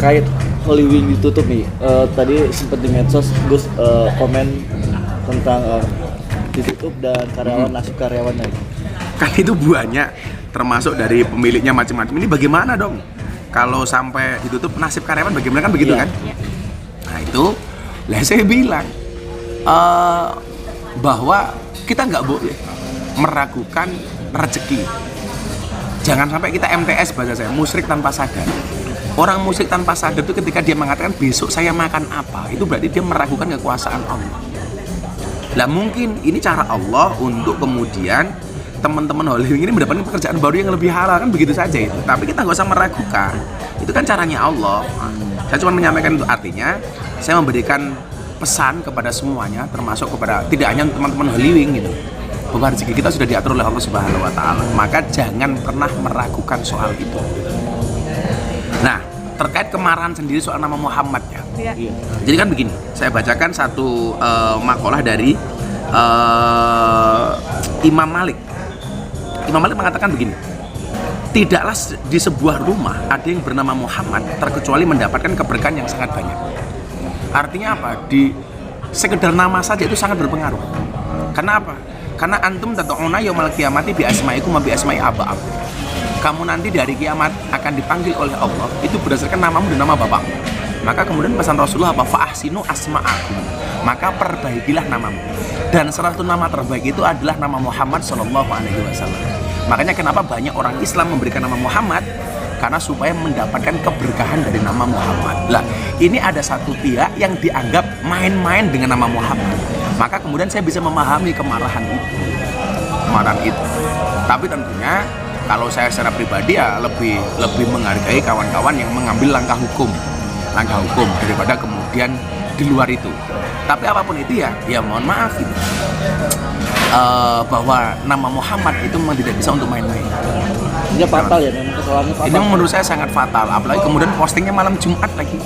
terkait Holy Wing ditutup nih, tadi sempat di medsos Gus komen tentang ditutup dan nasib karyawannya. Kan itu banyak, termasuk dari pemiliknya macam-macam. Ini bagaimana dong? Kalau sampai ditutup nasib karyawan bagaimana, kan begitu kan? Nah itu, saya bilang bahwa kita nggak boleh meragukan rezeki. Jangan sampai kita MTS, bahasa saya, musyrik tanpa sadar. Orang musyrik tanpa sadar itu ketika dia mengatakan besok saya makan apa, itu berarti dia meragukan kekuasaan Allah. Lah mungkin ini cara Allah untuk kemudian teman-teman Holy Wing ini mendapatkan pekerjaan baru yang lebih halal, kan begitu saja itu. Tapi kita nggak usah meragukan, itu kan caranya Allah. Saya cuma menyampaikan itu, artinya saya memberikan pesan kepada semuanya, termasuk kepada tidak hanya teman-teman Holy Wing gitu, bahwa rezeki kita sudah diatur oleh Allah Subhanahu wa Ta'ala. Maka jangan pernah meragukan soal itu. Nah, terkait kemarahan sendiri soal nama Muhammad ya. Jadi kan begini, saya bacakan satu makalah dari Imam Malik. Imam Malik mengatakan begini, tidaklah di sebuah rumah ada yang bernama Muhammad terkecuali mendapatkan keberkahan yang sangat banyak. Artinya apa? Di sekedar nama saja itu sangat berpengaruh. Karena apa? Karena antum tad'una yaumal qiyamati bi asma'ikum wa bi asma'i aba'akum. Kamu nanti di hari kiamat akan dipanggil oleh Allah itu berdasarkan namamu dan nama bapakmu. Maka kemudian pesan Rasulullah apa? Fa'ahsinu asma'akum. Maka perbaikilah namamu. Dan salah satu nama terbaik itu adalah nama Muhammad Sallallahu Alaihi Wasallam. Makanya kenapa banyak orang Islam memberikan nama Muhammad? Karena supaya mendapatkan keberkahan dari nama Muhammad. Lah, ini ada satu pihak yang dianggap main-main dengan nama Muhammad. Maka kemudian saya bisa memahami kemarahan itu. Tapi tentunya kalau saya secara pribadi ya lebih menghargai kawan-kawan yang mengambil langkah hukum daripada kemudian di luar itu. Tapi apapun itu ya mohon maaf gitu. Bahwa nama Muhammad itu memang tidak bisa untuk main-main. Ini fatal ya, memang kesalahannya fatal. Ini menurut saya sangat fatal, apalagi kemudian postingnya malam Jumat lagi.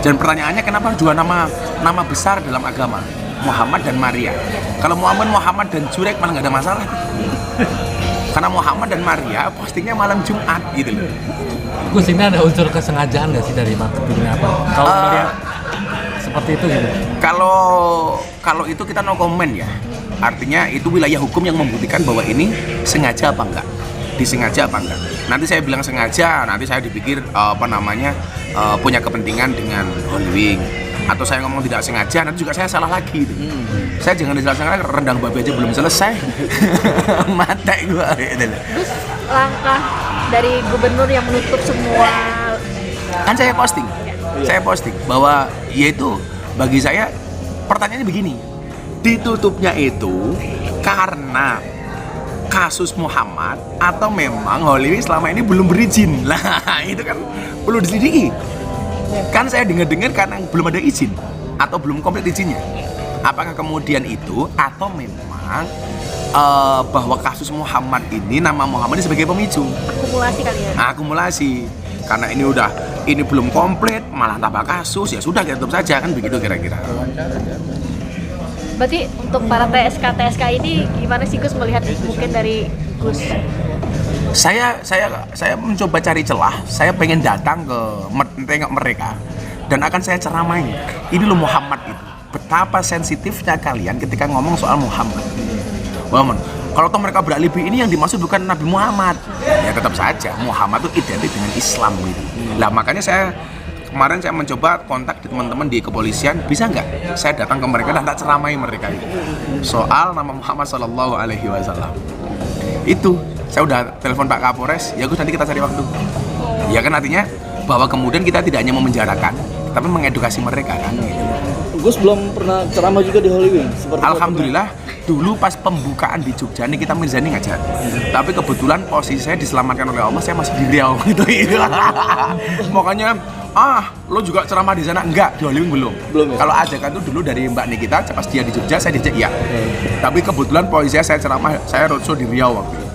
Dan pertanyaannya kenapa dua nama besar dalam agama, Muhammad dan Maria. Kalau Muhammad dan Jurek malah nggak ada masalah. Karena Muhammad dan Maria postingnya malam Jumat gitu loh. Gus, ini ada unsur kesengajaan nggak sih dari marketingnya apa? Kalau melihat seperti itu gitu. Kalau itu kita no comment ya. Artinya itu wilayah hukum yang membuktikan bahwa ini sengaja apa enggak. Disengaja apa enggak. Nanti saya bilang sengaja, nanti saya dipikir punya kepentingan dengan Holy Wing. Atau saya ngomong tidak sengaja, nanti juga saya salah lagi gitu. Saya jangan dijelaskan rendang babi aja belum selesai. Mata gua gitu. Terus langkah dari gubernur yang menutup semua, kan saya posting bahwa yaitu bagi saya pertanyaannya begini, ditutupnya itu karena kasus Muhammad atau memang Holy Wing selama ini belum berizin? Lah itu kan perlu diselidiki. Kan saya dengar karena belum ada izin atau belum komplit izinnya. Apakah kemudian itu atau memang bahwa kasus Muhammad ini, nama Muhammad ini sebagai pemicu? Akumulasi kali ya? Akumulasi. Karena ini belum komplit, malah tambah kasus, ya sudah kita tutup saja, kan begitu kira-kira. Berarti untuk para TSK ini gimana sih Gus melihat mungkin dari Gus? Saya mencoba cari celah. Saya pengen datang ke tengok mereka dan akan saya ceramain. Ini loh Muhammad itu. Betapa sensitifnya kalian ketika ngomong soal Muhammad. Kalau toh mereka beralibi ini yang dimaksud bukan Nabi Muhammad, ya tetap saja Muhammad itu identik dengan Islam gitu. Lah makanya kemarin saya mencoba kontak di teman-teman di kepolisian, bisa nggak saya datang ke mereka dan tak ceramai mereka itu soal nama Muhammad Sallallahu Alaihi Wasallam. Itu saya udah telepon Pak Kapolres, ya Gus nanti kita cari waktu. Ya kan artinya bahwa kemudian kita tidak hanya memenjarakan, tapi mengedukasi mereka kan. Gus belum pernah ceramah juga di Holy Wing. Alhamdulillah dulu pas pembukaan di Jogja nih kita Mirzani ngajar. Tapi kebetulan posisi saya diselamatkan oleh Allah, saya masih di Riau gitu. Makanya lo juga ceramah di sana? Enggak, di Holy Wing belum ya? Kalau ajakan tuh dulu dari Mbak Nikita, pas dia di Jogja saya dijak iya. Tapi kebetulan posisi saya ceramah, saya roadshow di Riau waktu itu.